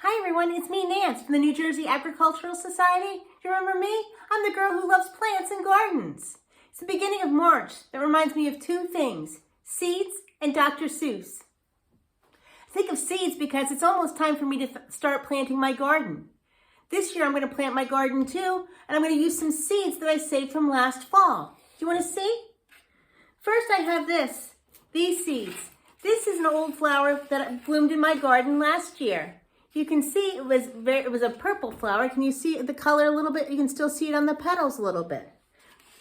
Hi everyone, it's me, Nance, from the New Jersey Agricultural Society. Do you remember me? I'm the girl who loves plants and gardens. It's the beginning of March. That reminds me of two things, seeds and Dr. Seuss. I think of seeds because it's almost time for me to start planting my garden. This year I'm going to plant my garden too, and I'm going to use some seeds that I saved from last fall. Do you want to see? First I have these seeds. This is an old flower that bloomed in my garden last year. You can see it was a purple flower. Can you see the color a little bit? You can still see it on the petals a little bit.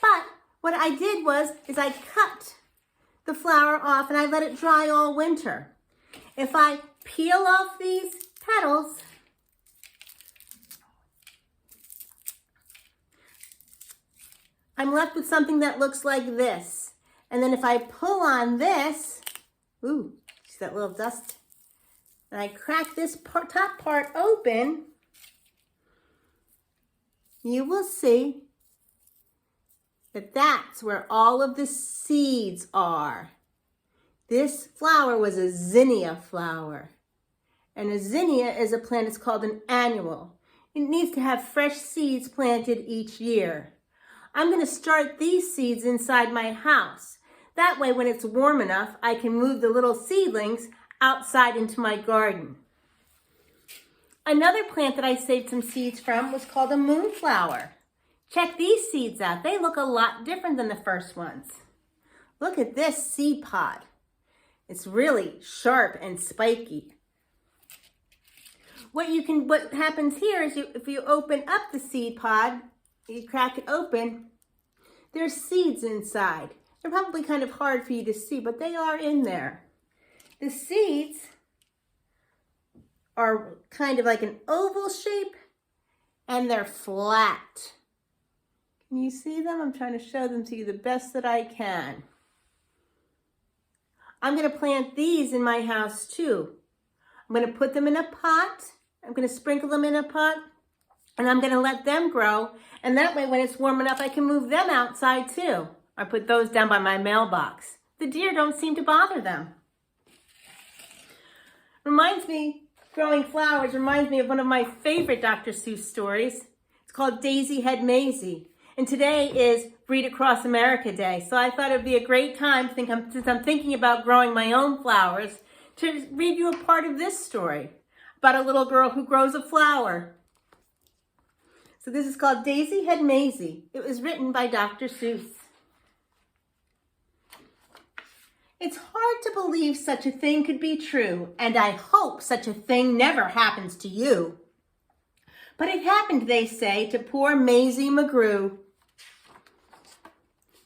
But what I did is I cut the flower off and I let it dry all winter. If I peel off these petals, I'm left with something that looks like this. And then if I pull on this, ooh, see that little dust? And I crack this top part open, you will see that that's where all of the seeds are. This flower was a zinnia flower. And a zinnia is a plant, it's called an annual. It needs to have fresh seeds planted each year. I'm going to start these seeds inside my house. That way, when it's warm enough, I can move the little seedlings outside into my garden. Another plant that I saved some seeds from was called a moonflower. Check these seeds out. They look a lot different than the first ones. Look at this seed pod. It's really sharp and spiky. What happens here is if you open up the seed pod, you crack it open, there's seeds inside. They're probably kind of hard for you to see, but they are in there. The seeds are kind of like an oval shape and they're flat. Can you see them? I'm trying to show them to you the best that I can. I'm going to plant these in my house too. I'm going to put them in a pot. I'm going to sprinkle them in a pot and I'm going to let them grow. And that way when it's warm enough, I can move them outside too. I put those down by my mailbox. The deer don't seem to bother them. Growing flowers reminds me of one of my favorite Dr. Seuss stories. It's called Daisy Had Mayzie. And today is Read Across America Day. So I thought it would be a great time, since I'm thinking about growing my own flowers, to read you a part of this story about a little girl who grows a flower. So this is called Daisy Had Mayzie. It was written by Dr. Seuss. It's hard to believe such a thing could be true, and I hope such a thing never happens to you. But it happened, they say, to poor Mayzie McGrew.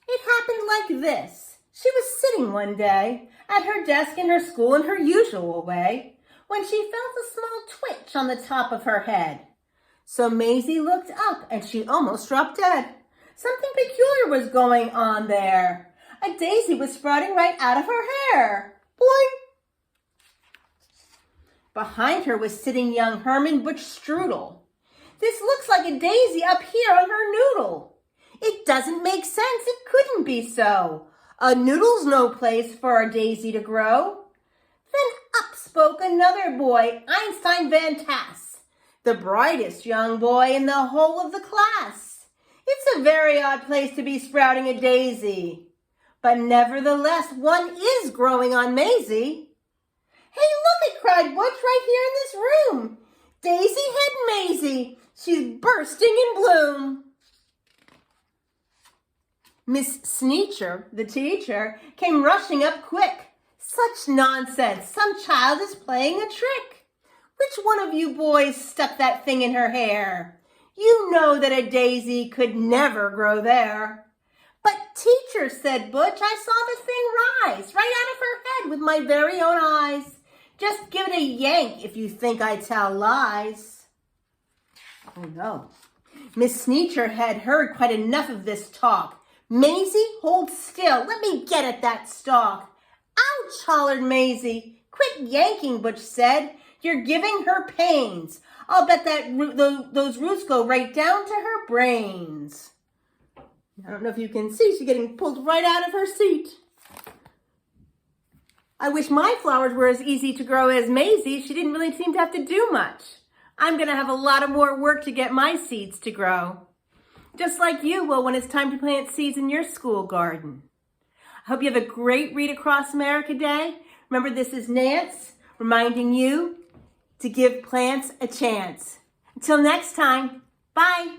It happened like this. She was sitting one day at her desk in her school in her usual way, when she felt a small twitch on the top of her head. So Mayzie looked up, and she almost dropped dead. Something peculiar was going on there. A daisy was sprouting right out of her hair. Boing! Behind her was sitting young Herman Butch Strudel. This looks like a daisy up here on her noodle. It doesn't make sense. It couldn't be so. A noodle's no place for a daisy to grow. Then up spoke another boy, Einstein Van Tass, the brightest young boy in the whole of the class. It's a very odd place to be sprouting a daisy. But nevertheless, one is growing on Mayzie. Hey, look, it cried Butch right here in this room. Daisy Had Mayzie. She's bursting in bloom. Miss Sneecher, the teacher, came rushing up quick. Such nonsense. Some child is playing a trick. Which one of you boys stuck that thing in her hair? You know that a daisy could never grow there. But teacher, said Butch, I saw the thing rise right out of her head with my very own eyes. Just give it a yank if you think I tell lies. Oh no. Miss Sneecher had heard quite enough of this talk. Mayzie, hold still. Let me get at that stalk. Ouch, hollered Mayzie. Quit yanking, Butch said. You're giving her pains. I'll bet that those roots go right down to her brains. I don't know if you can see, she's getting pulled right out of her seat. I wish my flowers were as easy to grow as Mayzie. She didn't really seem to have to do much. I'm going to have a lot of more work to get my seeds to grow. Just like you will when it's time to plant seeds in your school garden. I hope you have a great Read Across America Day. Remember, this is Nance reminding you to give plants a chance. Until next time, bye.